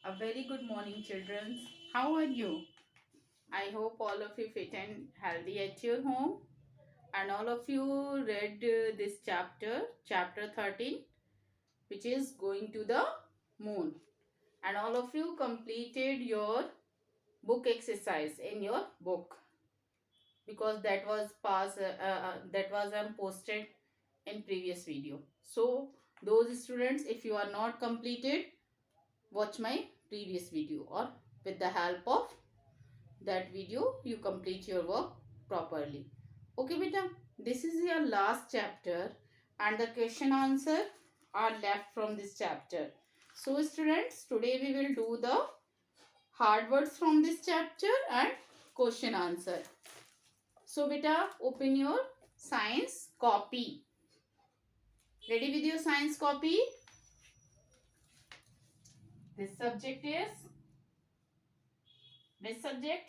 A very good morning, children. How are you? I hope all of you fit and healthy at your home. And all of you read this chapter 13, which is going to the moon. And all of you completed your book exercise in your book because that was posted in previous video. So those students, if you are not completed, watch my previous video, or with the help of that video you complete your work properly. Okay beta, this is your last chapter and the question answer are left from this chapter. So students, today we will do the hard words from this chapter and question answer. So beta, open your science copy. Ready with your science copy? This subject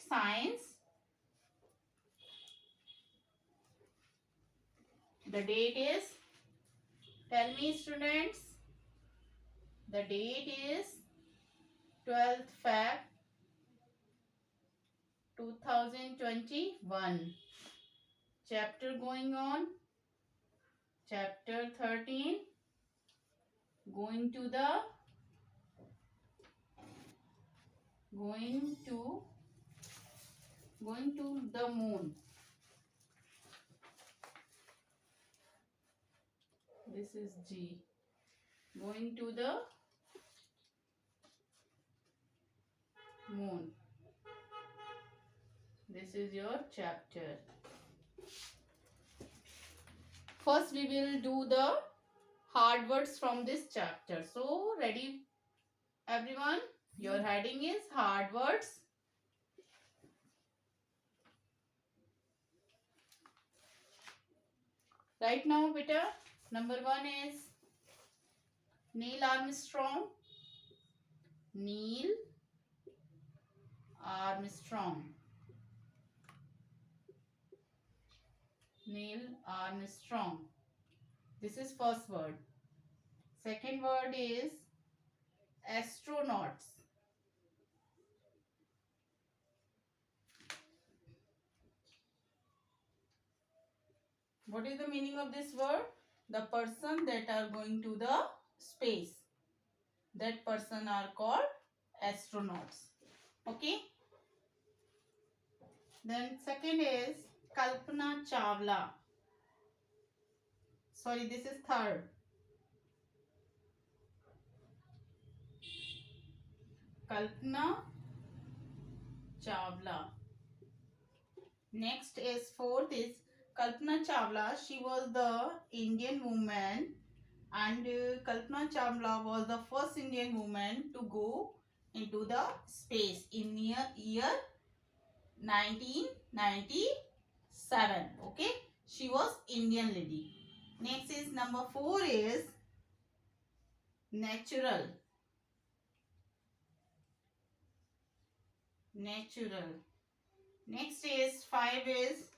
science. The date is, tell me students, the date is 12th Feb 2021. Chapter going on, chapter 13, going to the moon. This is G. Going to the moon. This is your chapter. First we will do the hard words from this chapter. So ready everyone? Your heading is hard words. Right now beta, number 1 is Neil Armstrong. Neil Armstrong. Neil Armstrong. This is first word. Second word is astronauts. What is the meaning of this word? The person that are going to the space. That person are called astronauts. Okay. Then second is Kalpana Chawla. Sorry, this is third. Kalpana Chawla. Next is fourth is Kalpana Chawla. She was the Indian woman, and Kalpana Chawla was the first Indian woman to go into the space in year 1997. Okay, she was Indian lady. Next is number 4 is natural. Natural. Next is 5 is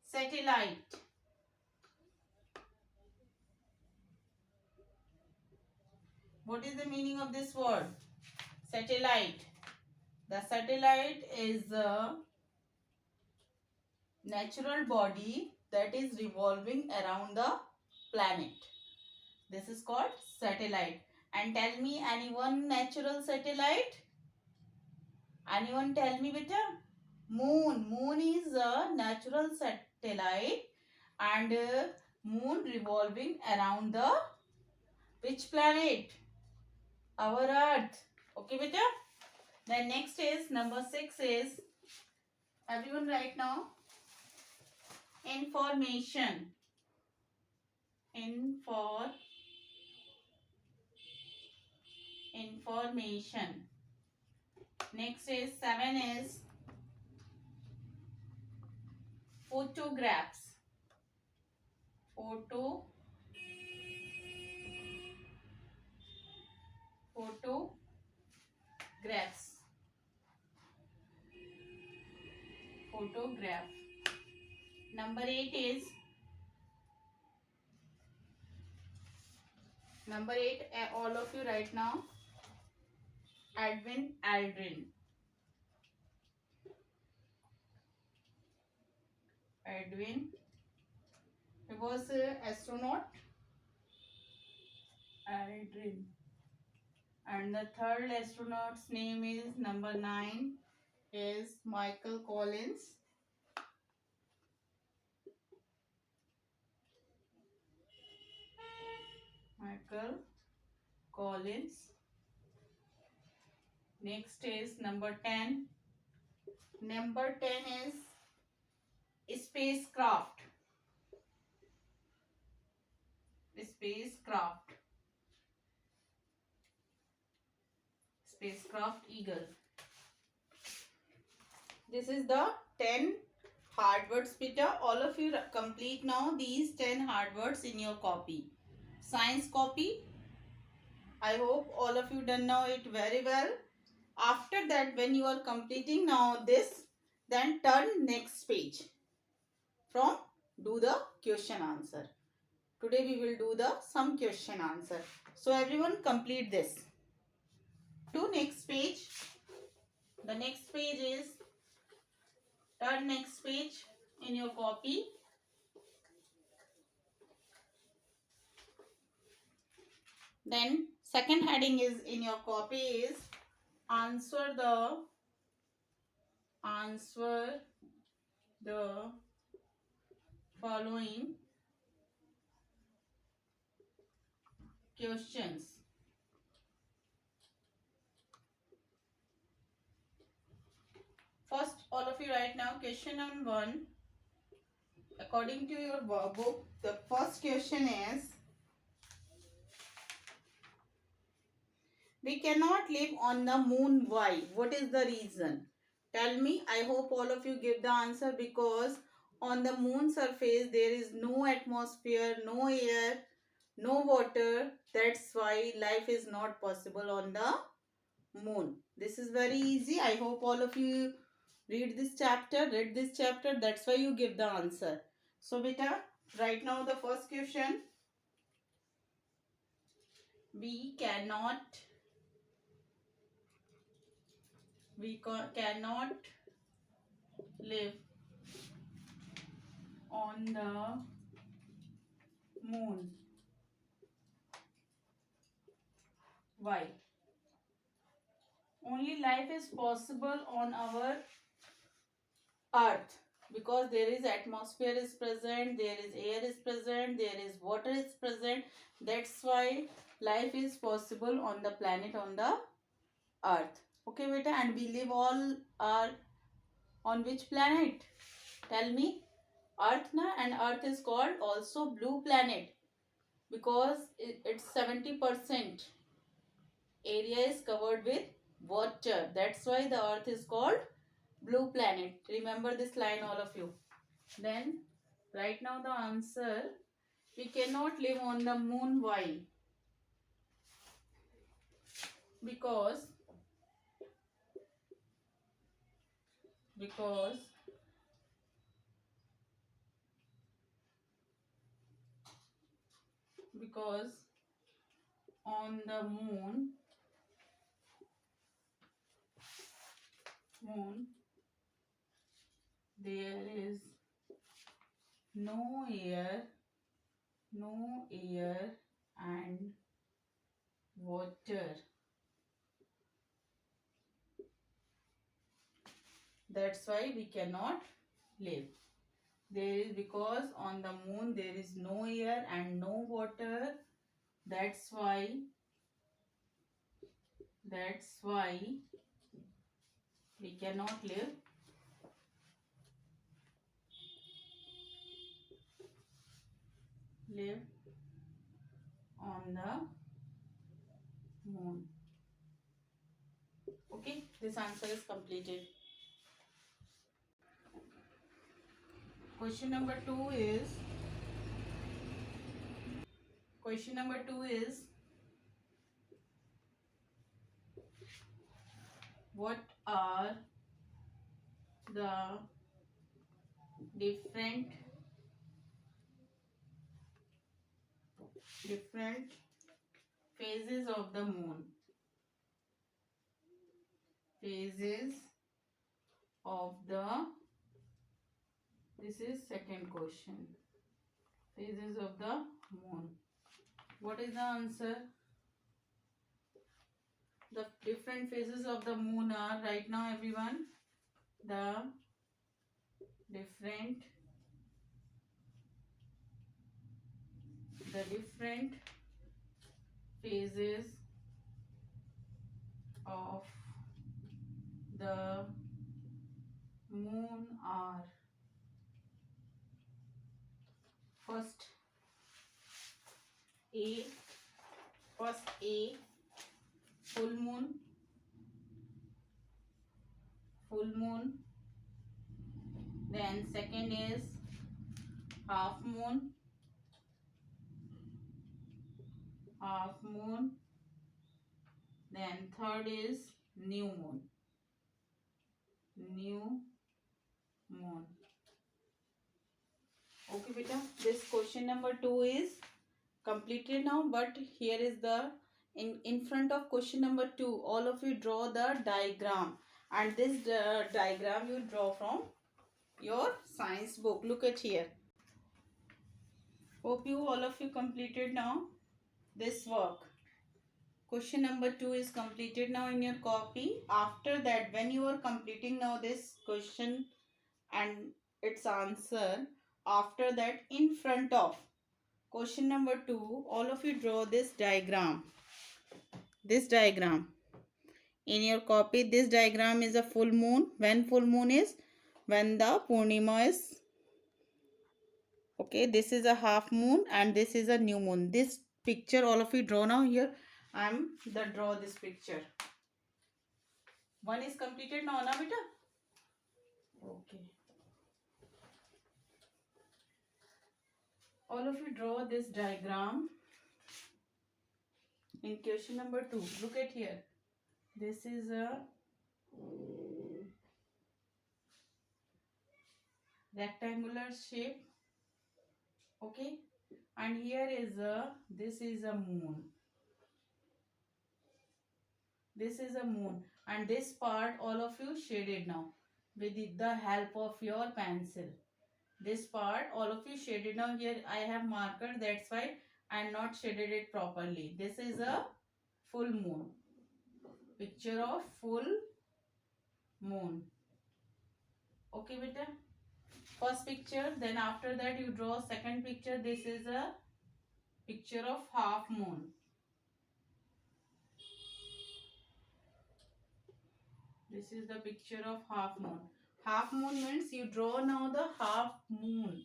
satellite. What is the meaning of this word? Satellite. The satellite is a natural body that is revolving around the planet. This is called satellite. And tell me any one natural satellite? Anyone tell me beta? Moon. Moon is a natural satellite, and moon revolving around the which planet? Our earth. Okay beta? Then next is number 6 is, everyone write now, information. Information. Next is 7 is photographs. Photographs. Photograph. Number 8 is, number 8, all of you right now, Edwin Aldrin. Edwin. He was an astronaut. Aldrin. And the third astronaut's name is number 9 is Michael Collins. Michael Collins. Next is number 10. Number 10 is spacecraft. Spacecraft. Spacecraft Eagle. This is the 10 hard words, beta. All of you complete now these 10 hard words in your copy. Science copy. I hope all of you done now it very well. After that, when you are completing now this, then turn next page. From do the question answer. Today we will do the some question answer. So everyone complete this. To next page. The next page is turn next page in your copy. Then second heading is in your copy is answer the following questions. First, all of you write now question number 1. According to your book, the first question is, we cannot live on the moon. Why? What is the reason? Tell me. I hope all of you give the answer, because on the moon surface there is no atmosphere, no air, no water. That's why life is not possible on the moon. This is very easy. I hope all of you read this chapter. That's why you give the answer. So beta, right now the first question. We cannot live on the moon. Why? Only life is possible on our earth, because there is atmosphere is present, there is air is present, there is water is present. That's why life is possible on the planet, on the earth. Okay beta, and we live all are on which planet? Tell me. Earth na, and earth is called also blue planet, because it's 70% area is covered with water. That's why the earth is called blue planet. Remember this line, all of you. Then right now the answer, we cannot live on the moon. Why? Because on the moon there is no air and water. That's why we cannot live. There is, because on the moon there is no air and no water. That's why we cannot live on the moon. Okay, this answer is completed. Question number 2 is what are the different phases of the moon? phases of the, this is second question, phases of the moon. What is the answer? The different phases of the moon are, right now everyone, the different phases of the moon are, first A, full moon, then second is half moon, then third is new moon. Okay beta, this question number 2 is completed now, but here is the, in front of question number 2, all of you draw the diagram, and this diagram you draw from your science book. Look at here. Hope you, all of you, completed now this work. Question number 2 is completed now in your copy. After that, when you are completing now this question and its answer, after that, in front of question number 2, all of you draw this diagram. This diagram. In your copy, this diagram is a full moon. When full moon is? When the Purnima is. Okay, this is a half moon and this is a new moon. This picture all of you draw now here. I am the draw this picture. One is completed now, na beta? Okay. All of you draw this diagram in question number 2. Look at here. This is a rectangular shape. Okay. And here is a, this is a moon. This is a moon. And this part all of you shaded now with the help of your pencil. This part all of you shaded now. Here I have marker, that's why I am not shaded it properly. This is a full moon. Picture of full moon. Okay beta. First picture, then after that you draw second picture. This is a picture of half moon. This is the picture of half moon. Half moon means you draw now the half moon.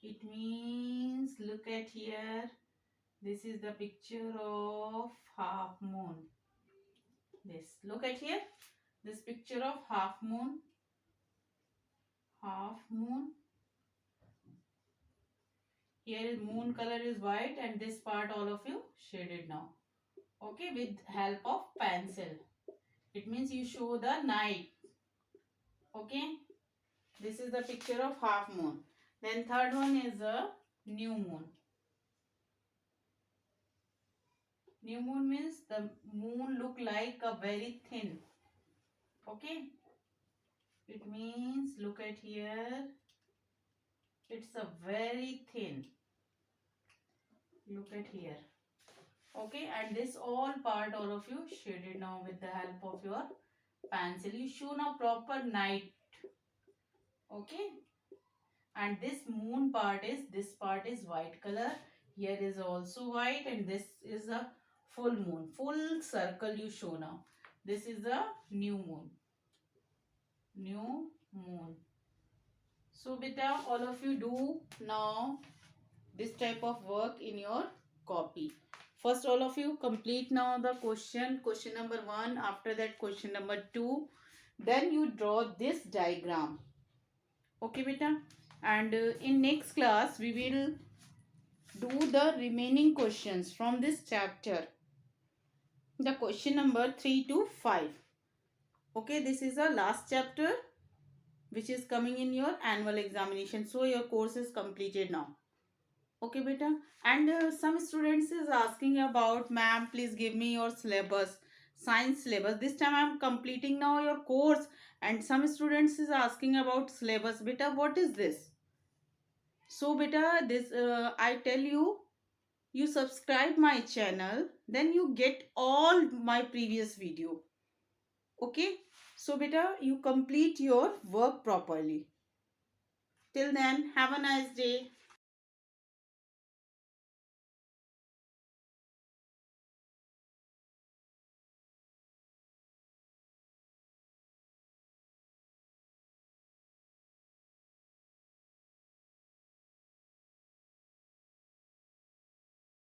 It means, look at here. This is the picture of half moon. This, look at here. This picture of half moon. Half moon. Here is moon color is white and this part all of you shaded now. Okay, with help of pencil. It means you show the night. Okay. This is the picture of half moon. Then third one is a new moon. New moon means the moon look like a very thin. Okay. It means, look at here. It's a very thin. Look at here. Okay. And this all part all of you shaded now with the help of your pencil. You show now proper night. Okay. And this moon part is, this part is white color. Here is also white and this is a full moon. Full circle you show now. This is a new moon. New moon. So beta, all of you do now this type of work in your copy. First all of you complete now the question number 1. After that question number 2. Then you draw this diagram. Okay beta. And in next class we will do the remaining questions from this chapter. The question number 3 to 5. Okay, this is the last chapter which is coming in your annual examination. So your course is completed now. Okay beta. And some students is asking about, ma'am please give me your syllabus. science syllabus. This time I am completing now your course, and some students is asking about syllabus. Beta, what is this? So beta, this I tell you, you subscribe my channel, then you get all my previous video. Okay, so beta, you complete your work properly. Till then, have a nice day.